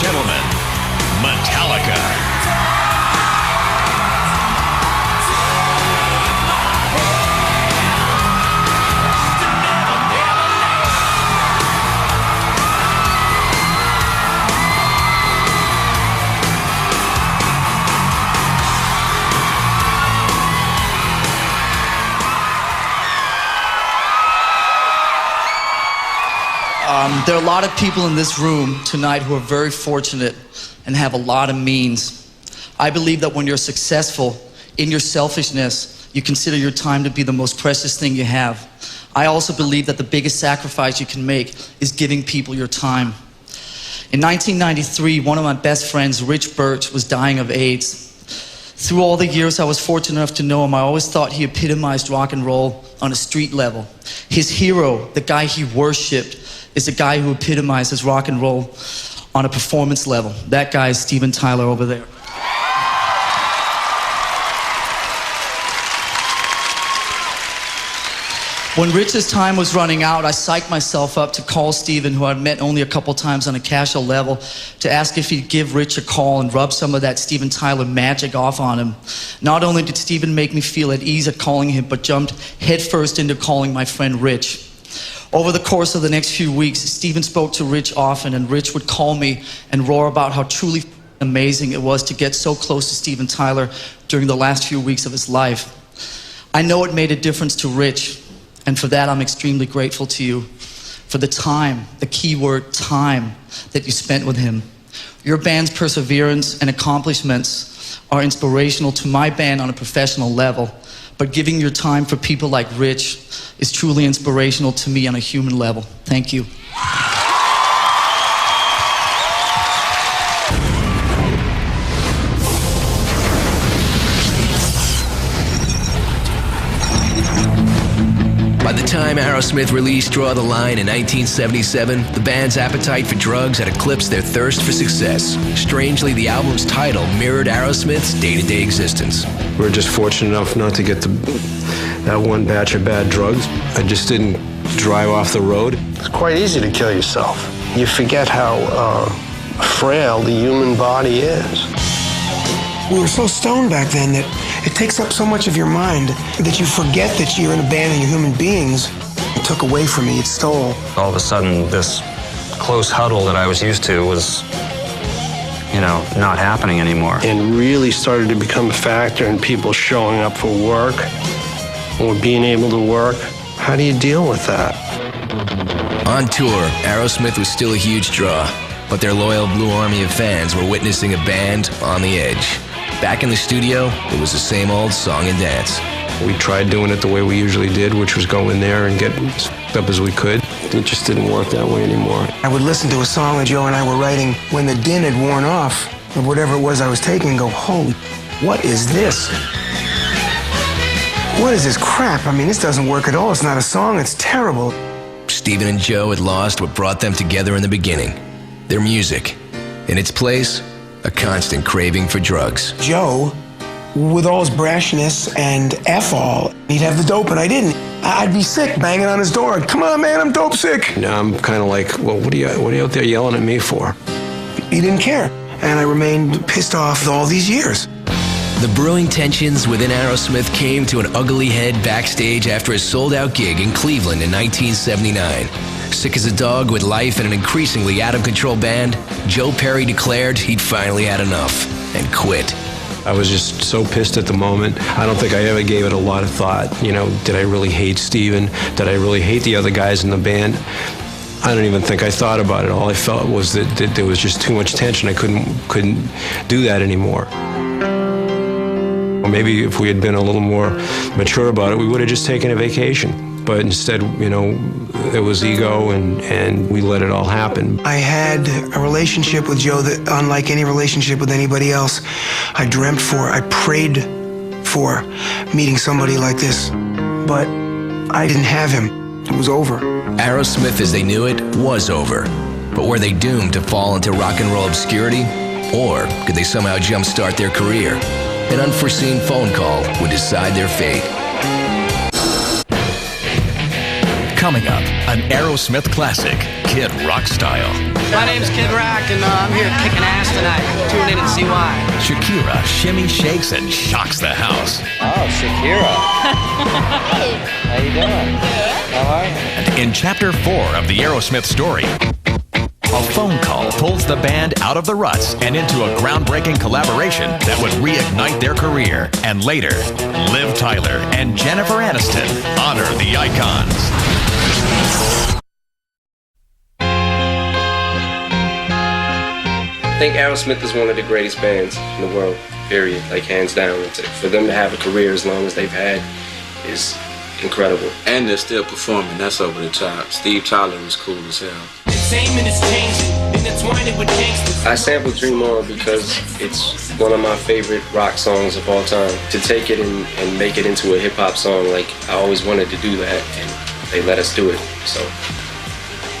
gentlemen, Metallica. There are a lot of people in this room tonight who are very fortunate and have a lot of means. I believe that when you're successful in your selfishness, you consider your time to be the most precious thing you have. I also believe that the biggest sacrifice you can make is giving people your time. In 1993, one of my best friends, Rich Birch, was dying of AIDS. Through all the years I was fortunate enough to know him, I always thought he epitomized rock and roll on a street level. His hero, the guy he worshipped, is the guy who epitomizes rock and roll on a performance level. That guy is Steven Tyler over there. When Rich's time was running out, I psyched myself up to call Steven, who I'd met only a couple times on a casual level, to ask if he'd give Rich a call and rub some of that Steven Tyler magic off on him. Not only did Steven make me feel at ease at calling him, but jumped headfirst into calling my friend Rich. Over the course of the next few weeks, Steven spoke to Rich often, and Rich would call me and roar about how truly amazing it was to get so close to Steven Tyler during the last few weeks of his life. I know it made a difference to Rich, and for that I'm extremely grateful to you for the time, the key word time, that you spent with him. Your band's perseverance and accomplishments are inspirational to my band on a professional level, but giving your time for people like Rich is truly inspirational to me on a human level. Thank you. By the time Aerosmith released Draw the Line in 1977, the band's appetite for drugs had eclipsed their thirst for success. Strangely, the album's title mirrored Aerosmith's day-to-day existence. We were just fortunate enough not to get that one batch of bad drugs. I just didn't drive off the road. It's quite easy to kill yourself. You forget how frail the human body is. We were so stoned back then that it takes up so much of your mind that you forget that you're in a band and you're human beings. It took away from me, it stole. All of a sudden, this close huddle that I was used to was, not happening anymore. And really started to become a factor in people showing up for work or being able to work. How do you deal with that? On tour, Aerosmith was still a huge draw, but their loyal Blue Army of fans were witnessing a band on the edge. Back in the studio, it was the same old song and dance. We tried doing it the way we usually did, which was go in there and get as up as we could. It just didn't work that way anymore. I would listen to a song that Joe and I were writing when the din had worn off of whatever it was I was taking and go, holy, what is this? What is this crap? I mean, this doesn't work at all. It's not a song, it's terrible. Steven and Joe had lost what brought them together in the beginning, their music. In its place, a constant craving for drugs. Joe, with all his brashness and F-all, he'd have the dope and I didn't. I'd be sick, banging on his door. Come on, man, I'm dope sick. Now I'm kind of like, well, what are you out there yelling at me for? He didn't care. And I remained pissed off all these years. The brewing tensions within Aerosmith came to an ugly head backstage after a sold-out gig in Cleveland in 1979. Sick as a dog with life in an increasingly out-of-control band, Joe Perry declared he'd finally had enough and quit. I was just so pissed at the moment. I don't think I ever gave it a lot of thought. Did I really hate Steven? Did I really hate the other guys in the band? I don't even think I thought about it. All I felt was that there was just too much tension. I couldn't do that anymore. Or maybe if we had been a little more mature about it, we would have just taken a vacation. But instead, it was ego, and we let it all happen. I had a relationship with Joe that, unlike any relationship with anybody else, I dreamt for, I prayed for meeting somebody like this. But I didn't have him. It was over. Aerosmith, as they knew it, was over. But were they doomed to fall into rock and roll obscurity? Or could they somehow jumpstart their career? An unforeseen phone call would decide their fate. Coming up, an Aerosmith classic, Kid Rock style. My name's Kid Rock, and I'm here kicking ass tonight. Tune in and see why. Shakira shimmy shakes and shocks the house. Oh, Shakira. Hey. How you doing? Good. How are you? And in Chapter 4 of the Aerosmith story, a phone call pulls the band out of the ruts and into a groundbreaking collaboration that would reignite their career. And later, Liv Tyler and Jennifer Aniston honor the icons. I think Aerosmith is one of the greatest bands in the world, period, like hands down. For them to have a career as long as they've had is incredible. And they're still performing, that's over the top. Steve Tyler was cool as hell. I sampled Dream On because it's one of my favorite rock songs of all time. To take it and make it into a hip-hop song, like, I always wanted to do that, and they let us do it, so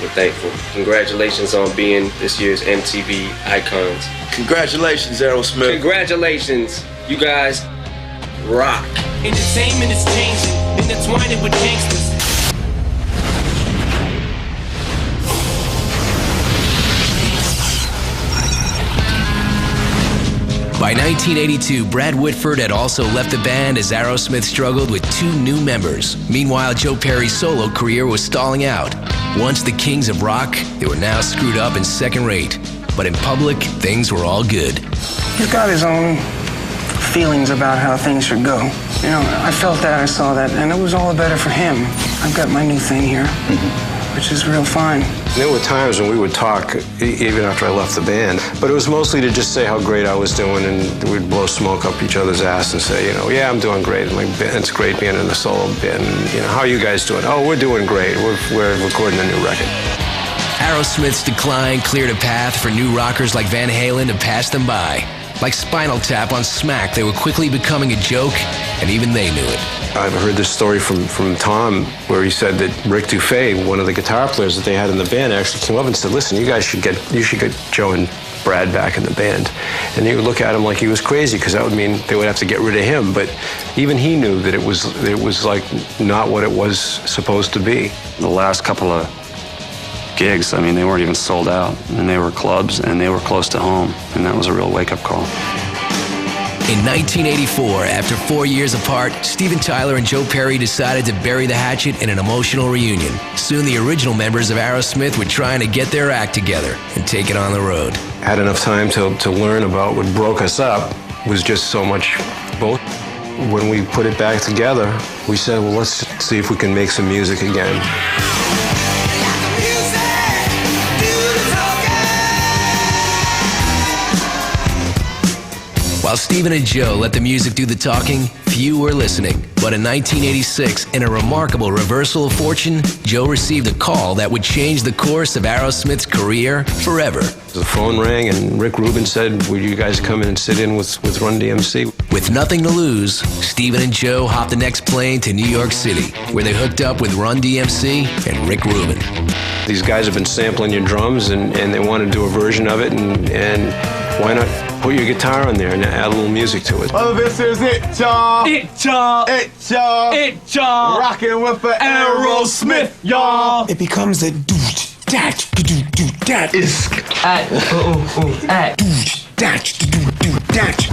we're thankful. Congratulations on being this year's MTV Icons. Congratulations, Aerosmith. Congratulations, you guys rock. Entertainment is changing, intertwining with gangsters. By 1982, Brad Whitford had also left the band as Aerosmith struggled with 2 new members. Meanwhile, Joe Perry's solo career was stalling out. Once the kings of rock, they were now screwed up and second rate. But in public, things were all good. He's got his own feelings about how things should go. You know, I felt that, I saw that, and it was all the better for him. I've got my new thing here, which is real fine. There were times when we would talk, even after I left the band, but it was mostly to just say how great I was doing, and we'd blow smoke up each other's ass and say, you know, yeah, I'm doing great. Like, it's great being in the solo band. And, you know, how are you guys doing? Oh, we're doing great. We're recording a new record. Aerosmith's decline cleared a path for new rockers like Van Halen to pass them by. Like Spinal Tap on Smack, they were quickly becoming a joke, and even they knew it. I've heard this story from Tom, where he said that Rick Dufay, one of the guitar players that they had in the band, actually came up and said, listen, you should get Joe and Brad back in the band. And you would look at him like he was crazy, because that would mean they would have to get rid of him. But even he knew that it was like not what it was supposed to be. The last couple of gigs, I mean, they weren't even sold out, and they were clubs, and they were close to home, and that was a real wake-up call. In 1984, after 4 years apart, Steven Tyler and Joe Perry decided to bury the hatchet in an emotional reunion. Soon the original members of Aerosmith were trying to get their act together and take it on the road. Had enough time to learn about what broke us up was just so much both. When we put it back together, we said, well, let's see if we can make some music again. While Steven and Joe let the music do the talking, few were listening. But in 1986, in a remarkable reversal of fortune, Joe received a call that would change the course of Aerosmith's career forever. The phone rang and Rick Rubin said, will you guys come in and sit in with Run DMC? With nothing to lose, Steven and Joe hopped the next plane to New York City, where they hooked up with Run DMC and Rick Rubin. These guys have been sampling your drums and they want to do a version of it, and why not put your guitar on there and add a little music to it? Oh, this is it, y'all. It, y'all. It, y'all. It, y'all. Rocking with the Aerosmith, y'all. It becomes the do-dat, do-do-dat. It's at, do-dat, do-do-dat.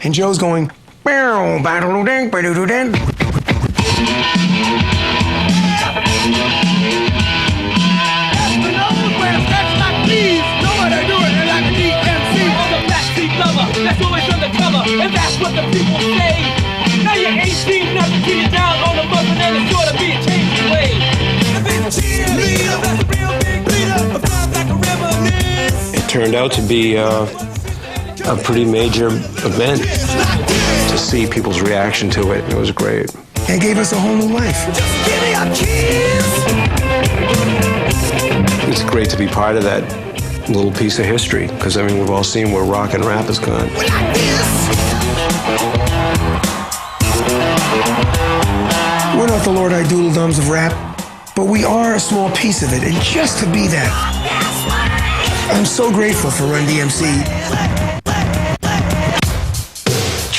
And Joe's going, bow, ba-do-do-dang, ba-do-do-dang. That's always undercover, and that's what the people say. Now you're 18, nothing to you down on the bus, and then it's sure to be a changing way. It turned out to be a pretty major event. To see people's reaction to it, it was great. And gave us a whole new life. It's great to be part of that little piece of history, because I mean, we've all seen where rock and rap has gone. We're not the Lord I Doodle-Dums of rap, but we are a small piece of it, and just to be that, I'm so grateful for Run DMC.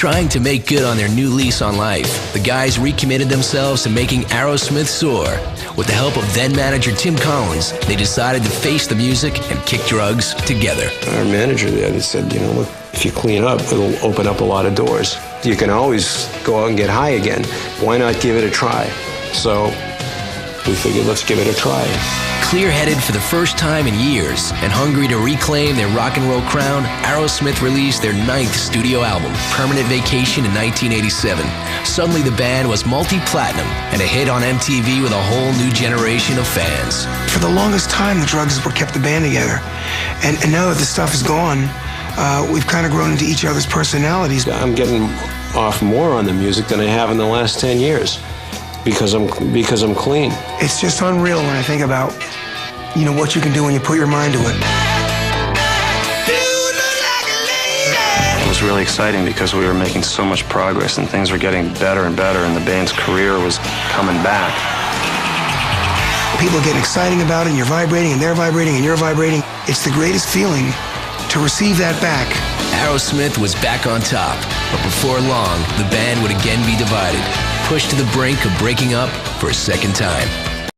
Trying to make good on their new lease on life, the guys recommitted themselves to making Aerosmith soar. With the help of then-manager Tim Collins, they decided to face the music and kick drugs together. Our manager there, they said, you know, look, if you clean up, it'll open up a lot of doors. You can always go out and get high again. Why not give it a try? So we figured, let's give it a try. Clear-headed for the first time in years and hungry to reclaim their rock and roll crown, Aerosmith released their 9th studio album, Permanent Vacation, in 1987. Suddenly the band was multi-platinum and a hit on MTV with a whole new generation of fans. For the longest time, the drugs were kept the band together. And now that the stuff is gone, we've kind of grown into each other's personalities. I'm getting off more on the music than I have in the last 10 years. Because I'm clean. It's just unreal when I think about, you know, what you can do when you put your mind to it. It was really exciting because we were making so much progress and things were getting better and better and the band's career was coming back. People get exciting about it and you're vibrating and they're vibrating and you're vibrating. It's the greatest feeling to receive that back. Aerosmith was back on top, but before long, the band would again be divided, pushed to the brink of breaking up for a second time.